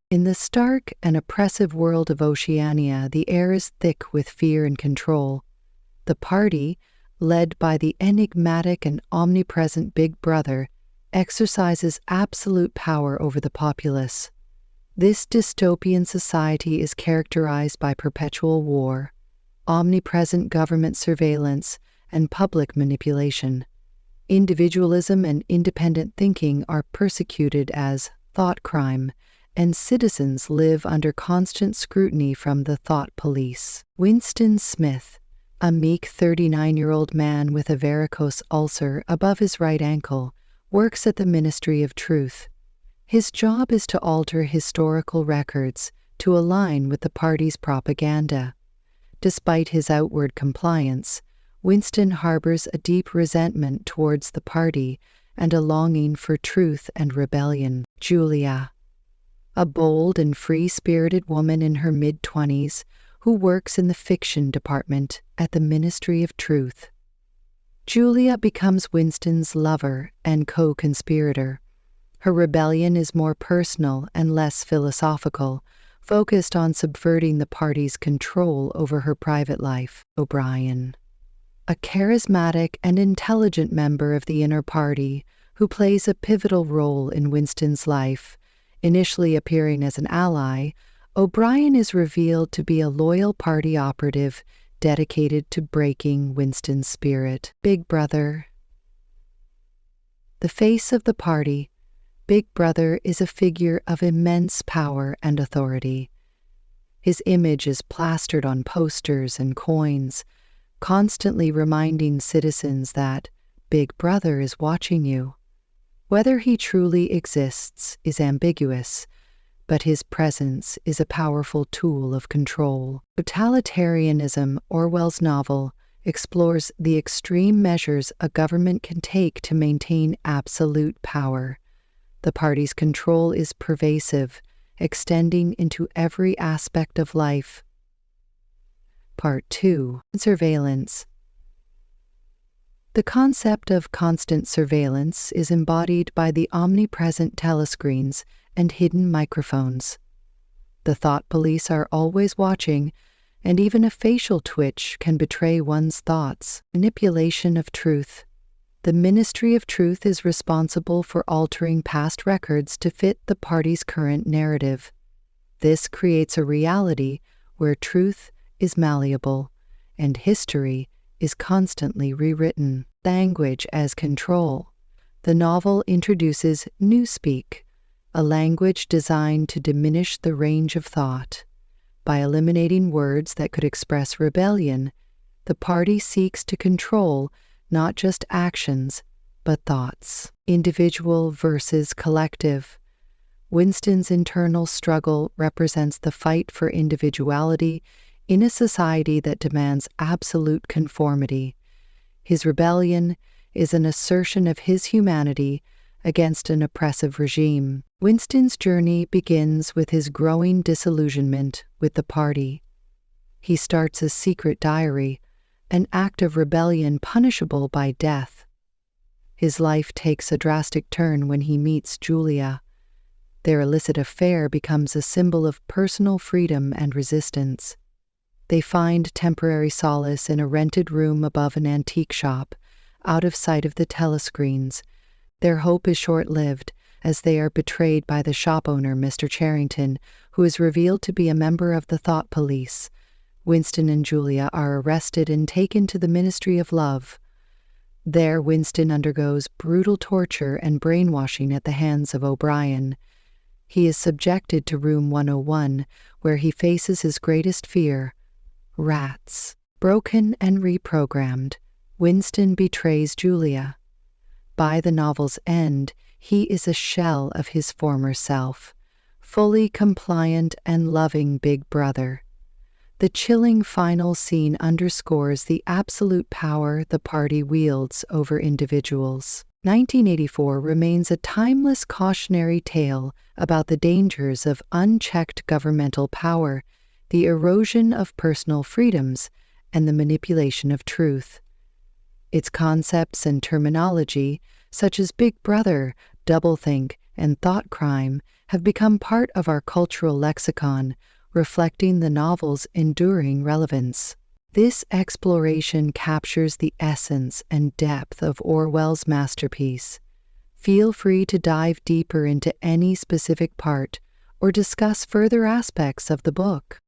In the stark and oppressive world of Oceania, the air is thick with fear and control. The party, led by the enigmatic and omnipresent Big Brother, exercises absolute power over the populace. This dystopian society is characterized by perpetual war, omnipresent government surveillance, and public manipulation. Individualism and independent thinking are persecuted as thought crime, and citizens live under constant scrutiny from the thought police. Winston Smith, a meek 39-year-old man with a varicose ulcer above his right ankle, works at the Ministry of Truth. His job is to alter historical records to align with the party's propaganda. Despite his outward compliance, Winston harbors a deep resentment towards the party and a longing for truth and rebellion. Julia, a bold and free-spirited woman in her mid-20s who works in the fiction department at the Ministry of Truth. Julia becomes Winston's lover and co-conspirator. Her rebellion is more personal and less philosophical, focused on subverting the party's control over her private life. O'Brien, a charismatic and intelligent member of the inner party who plays a pivotal role in Winston's life. Initially appearing as an ally, O'Brien is revealed to be a loyal party operative dedicated to breaking Winston's spirit. Big Brother, the face of the party, Big Brother is a figure of immense power and authority. His image is plastered on posters and coins, constantly reminding citizens that Big Brother is watching you. Whether he truly exists is ambiguous, but his presence is a powerful tool of control. Totalitarianism, Orwell's novel, explores the extreme measures a government can take to maintain absolute power. The party's control is pervasive, extending into every aspect of life. Part 2. Surveillance. The concept of constant surveillance is embodied by the omnipresent telescreens and hidden microphones. The thought police are always watching, and even a facial twitch can betray one's thoughts. Manipulation of truth. The Ministry of Truth is responsible for altering past records to fit the party's current narrative. This creates a reality where truth is malleable and history is constantly rewritten. Language as control. The novel introduces newspeak, a language designed to diminish the range of thought. By eliminating words that could express rebellion, the party seeks to control not just actions, but thoughts. Individual versus collective. Winston's internal struggle represents the fight for individuality in a society that demands absolute conformity. His rebellion is an assertion of his humanity against an oppressive regime. Winston's journey begins with his growing disillusionment with the party. He starts a secret diary, an act of rebellion punishable by death. His life takes a drastic turn when he meets Julia. Their illicit affair becomes a symbol of personal freedom and resistance. They find temporary solace in a rented room above an antique shop, out of sight of the telescreens. Their hope is short-lived, as they are betrayed by the shop owner, Mr. Charrington, who is revealed to be a member of the thought police. Winston and Julia are arrested and taken to the Ministry of Love. There, Winston undergoes brutal torture and brainwashing at the hands of O'Brien. He is subjected to Room 101, where he faces his greatest fear: rats. Broken and reprogrammed, Winston betrays Julia. By the novel's end, he is a shell of his former self, fully compliant and loving Big Brother. The chilling final scene underscores the absolute power the party wields over individuals. 1984 remains a timeless cautionary tale about the dangers of unchecked governmental power, the erosion of personal freedoms, and the manipulation of truth. Its concepts and terminology, such as Big Brother, doublethink, and thought crime, have become part of our cultural lexicon, reflecting the novel's enduring relevance. This exploration captures the essence and depth of Orwell's masterpiece. Feel free to dive deeper into any specific part or discuss further aspects of the book.